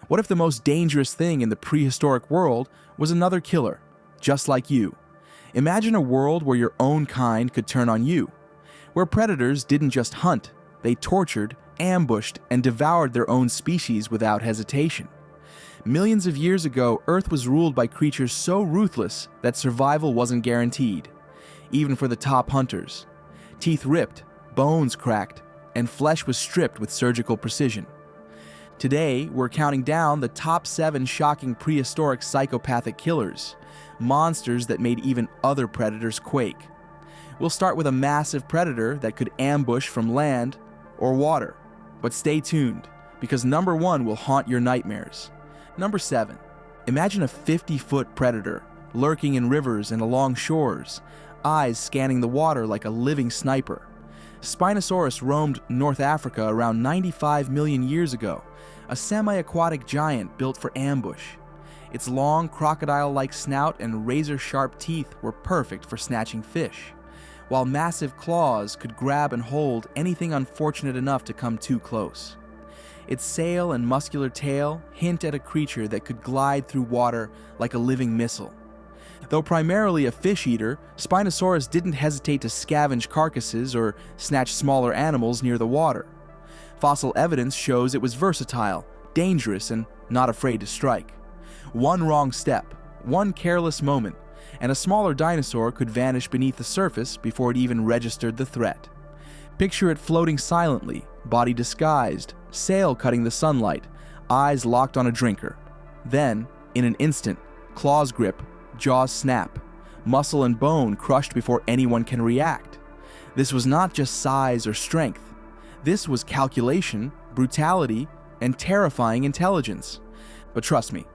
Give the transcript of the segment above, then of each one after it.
What if the most dangerous thing in the prehistoric world was another killer, just like you? Imagine a world where your own kind could turn on you, where predators didn't just hunt, they tortured, ambushed, and devoured their own species without hesitation. Millions of years ago, Earth was ruled by creatures so ruthless that survival wasn't guaranteed, even for the top hunters. Teeth ripped, bones cracked, and flesh was stripped with surgical precision. Today, we're counting down the top 7 shocking prehistoric psychopathic killers, monsters that made even other predators quake. We'll start with a massive predator that could ambush from land or water. But stay tuned, because number 1 will haunt your nightmares. Number 7. Imagine a 50-foot predator lurking in rivers and along shores, eyes scanning the water like a living sniper. Spinosaurus roamed North Africa around 95 million years ago, a semi-aquatic giant built for ambush. Its long, crocodile-like snout and razor-sharp teeth were perfect for snatching fish, while massive claws could grab and hold anything unfortunate enough to come too close. Its sail and muscular tail hint at a creature that could glide through water like a living missile. Though primarily a fish eater, Spinosaurus didn't hesitate to scavenge carcasses or snatch smaller animals near the water. Fossil evidence shows it was versatile, dangerous, and not afraid to strike. One wrong step, one careless moment, and a smaller dinosaur could vanish beneath the surface before it even registered the threat. Picture it floating silently, body disguised, sail cutting the sunlight, eyes locked on a drinker. Then, in an instant, claws grip, jaws snap, muscle and bone crushed before anyone can react. This was not just size or strength. This was calculation, brutality, and terrifying intelligence. But trust me,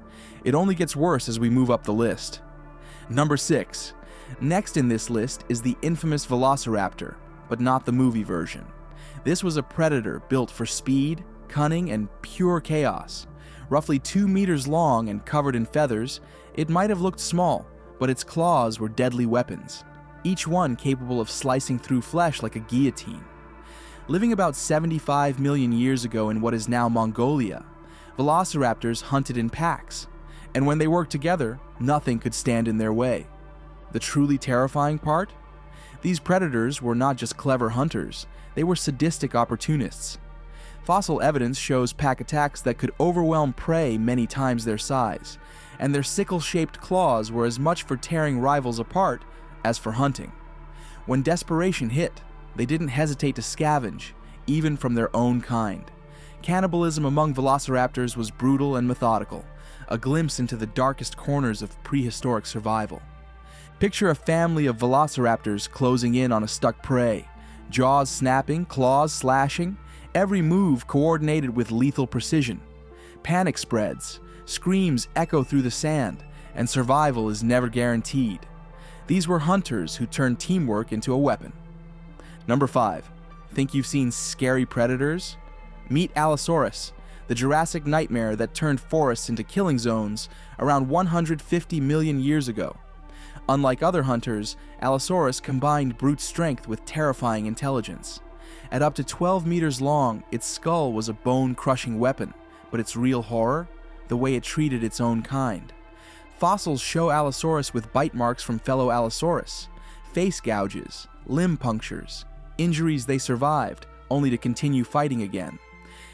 it only gets worse as we move up the list. Number 6. Next in this list is the infamous Velociraptor, but not the movie version. This was a predator built for speed, cunning, and pure chaos. Roughly 2 meters long and covered in feathers, it might have looked small, but its claws were deadly weapons, each one capable of slicing through flesh like a guillotine. Living about 75 million years ago in what is now Mongolia, velociraptors hunted in packs, and when they worked together, nothing could stand in their way. The truly terrifying part? These predators were not just clever hunters, they were sadistic opportunists. Fossil evidence shows pack attacks that could overwhelm prey many times their size, and their sickle-shaped claws were as much for tearing rivals apart as for hunting. When desperation hit, they didn't hesitate to scavenge, even from their own kind. Cannibalism among velociraptors was brutal and methodical, a glimpse into the darkest corners of prehistoric survival. Picture a family of velociraptors closing in on a stuck prey, jaws snapping, claws slashing, every move coordinated with lethal precision. Panic spreads, screams echo through the sand, and survival is never guaranteed. These were hunters who turned teamwork into a weapon. Number 5. Think you've seen scary predators? Meet Allosaurus, the Jurassic nightmare that turned forests into killing zones around 150 million years ago. Unlike other hunters, Allosaurus combined brute strength with terrifying intelligence. At up to 12 meters long, its skull was a bone-crushing weapon, but its real horror? The way it treated its own kind. Fossils show Allosaurus with bite marks from fellow Allosaurus, face gouges, limb punctures, injuries they survived, only to continue fighting again.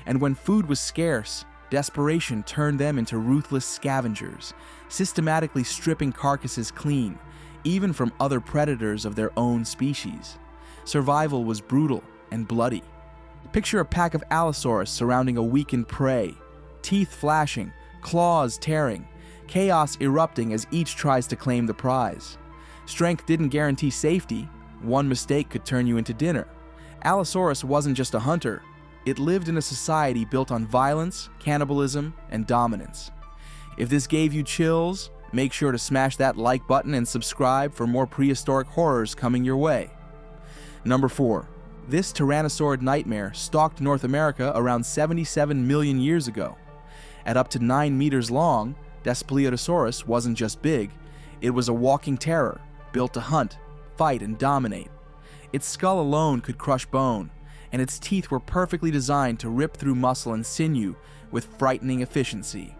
And when food was scarce, desperation turned them into ruthless scavengers, systematically stripping carcasses clean, even from other predators of their own species. Survival was brutal and bloody. Picture a pack of Allosaurus surrounding a weakened prey, teeth flashing, claws tearing, chaos erupting as each tries to claim the prize. Strength didn't guarantee safety. One mistake could turn you into dinner. Allosaurus wasn't just a hunter. It lived in a society built on violence, cannibalism, and dominance. If this gave you chills, make sure to smash that like button and subscribe for more prehistoric horrors coming your way. Number 4. This tyrannosaurid nightmare stalked North America around 77 million years ago. At up to 9 meters long, Daspletosaurus wasn't just big, it was a walking terror, built to hunt, fight, and dominate. Its skull alone could crush bone, and its teeth were perfectly designed to rip through muscle and sinew with frightening efficiency.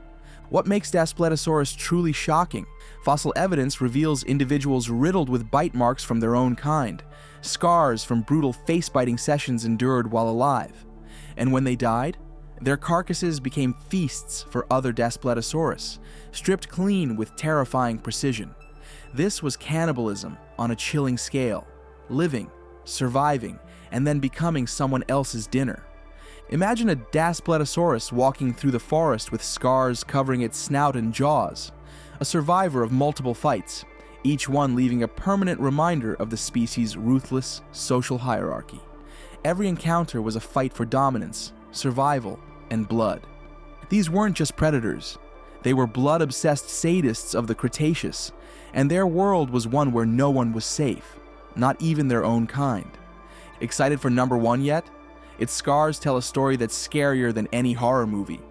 What makes Daspletosaurus truly shocking? Fossil evidence reveals individuals riddled with bite marks from their own kind, scars from brutal face-biting sessions endured while alive. And when they died, their carcasses became feasts for other Daspletosaurus, stripped clean with terrifying precision. This was cannibalism on a chilling scale, living, surviving, and then becoming someone else's dinner. Imagine a Daspletosaurus walking through the forest with scars covering its snout and jaws, a survivor of multiple fights, each one leaving a permanent reminder of the species' ruthless social hierarchy. Every encounter was a fight for dominance, survival, and blood. These weren't just predators. They were blood-obsessed sadists of the Cretaceous, and their world was one where no one was safe, not even their own kind. Excited for number 1 yet? Its scars tell a story that's scarier than any horror movie.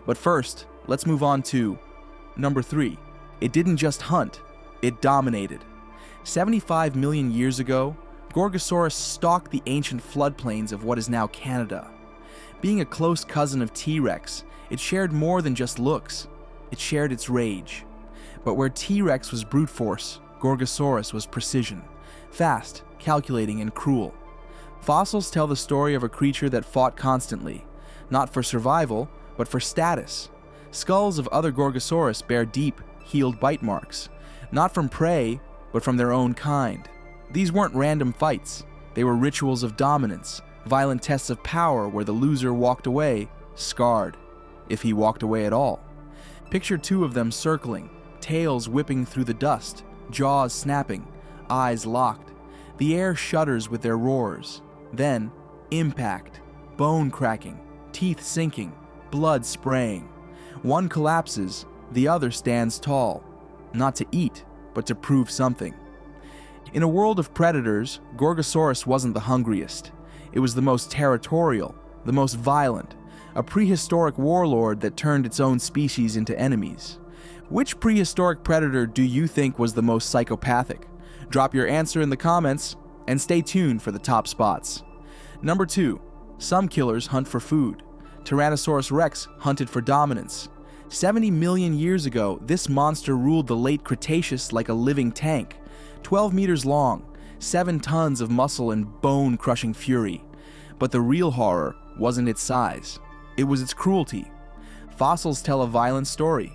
But first, let's move on to number 3. It didn't just hunt, it dominated. 75 million years ago, Gorgosaurus stalked the ancient floodplains of what is now Canada. Being a close cousin of T-Rex, it shared more than just looks. It shared its rage. But where T-Rex was brute force, Gorgosaurus was precision, fast, calculating, and cruel. Fossils tell the story of a creature that fought constantly, not for survival, but for status. Skulls of other Gorgosaurus bear deep, healed bite marks, not from prey, but from their own kind. These weren't random fights. They were rituals of dominance, violent tests of power where the loser walked away, scarred, if he walked away at all. Picture 2 of them circling, tails whipping through the dust, jaws snapping, eyes locked. The air shudders with their roars. Then, impact, bone cracking, teeth sinking, blood spraying. One collapses, the other stands tall, not to eat, but to prove something. In a world of predators, Gorgosaurus wasn't the hungriest. It was the most territorial, the most violent, a prehistoric warlord that turned its own species into enemies. Which prehistoric predator do you think was the most psychopathic? Drop your answer in the comments, and stay tuned for the top spots. Number 2. Some killers hunt for food. Tyrannosaurus rex hunted for dominance. 70 million years ago, this monster ruled the late Cretaceous like a living tank. 12 meters long, 7 tons of muscle and bone-crushing fury. But the real horror wasn't its size. It was its cruelty. Fossils tell a violent story.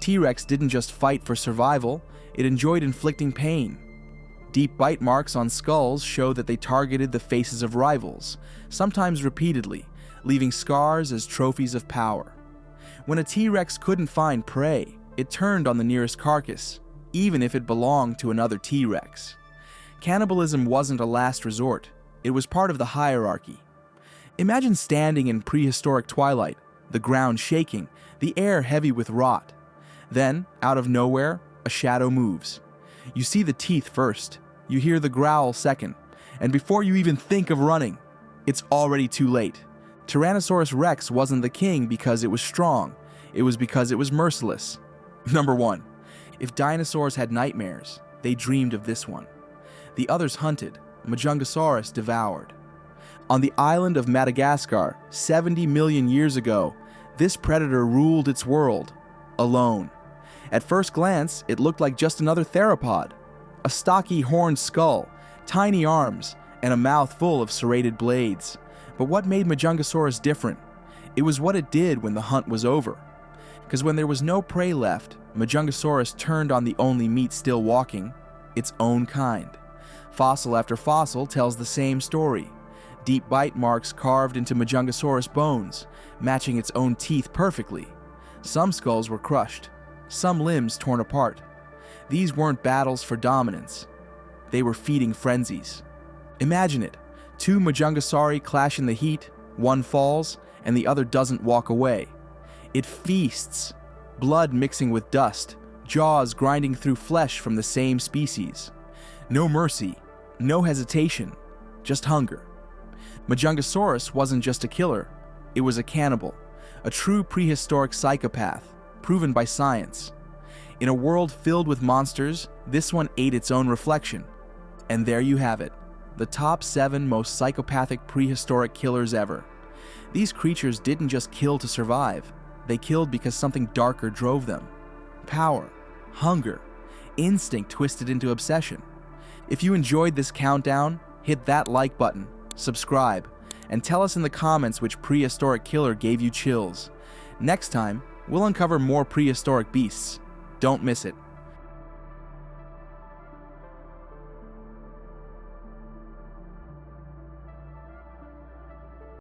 T-Rex didn't just fight for survival, it enjoyed inflicting pain. Deep bite marks on skulls show that they targeted the faces of rivals, sometimes repeatedly, leaving scars as trophies of power. When a T-Rex couldn't find prey, it turned on the nearest carcass, even if it belonged to another T-Rex. Cannibalism wasn't a last resort, it was part of the hierarchy. Imagine standing in prehistoric twilight, the ground shaking, the air heavy with rot. Then, out of nowhere, a shadow moves. You see the teeth first, you hear the growl second, and before you even think of running, it's already too late. Tyrannosaurus rex wasn't the king because it was strong, it was because it was merciless. Number 1. If dinosaurs had nightmares, they dreamed of this one. The others hunted, Majungasaurus devoured. On the island of Madagascar, 70 million years ago, this predator ruled its world, alone. At first glance, it looked like just another theropod. A stocky horned skull, tiny arms, and a mouth full of serrated blades. But what made Majungasaurus different? It was what it did when the hunt was over. Because when there was no prey left, Majungasaurus turned on the only meat still walking, its own kind. Fossil after fossil tells the same story. Deep bite marks carved into Majungasaurus bones, matching its own teeth perfectly. Some skulls were crushed, some limbs torn apart. These weren't battles for dominance. They were feeding frenzies. Imagine it. 2 Majungasauri clash in the heat, one falls, and the other doesn't walk away. It feasts, blood mixing with dust, jaws grinding through flesh from the same species. No mercy, no hesitation, just hunger. Majungasaurus wasn't just a killer, it was a cannibal, a true prehistoric psychopath, proven by science. In a world filled with monsters, this one ate its own reflection. And there you have it, the top 7 most psychopathic prehistoric killers ever. These creatures didn't just kill to survive, they killed because something darker drove them. Power, hunger, instinct twisted into obsession. If you enjoyed this countdown, hit that like button, subscribe, and tell us in the comments which prehistoric killer gave you chills. Next time, we'll uncover more prehistoric beasts. Don't miss it.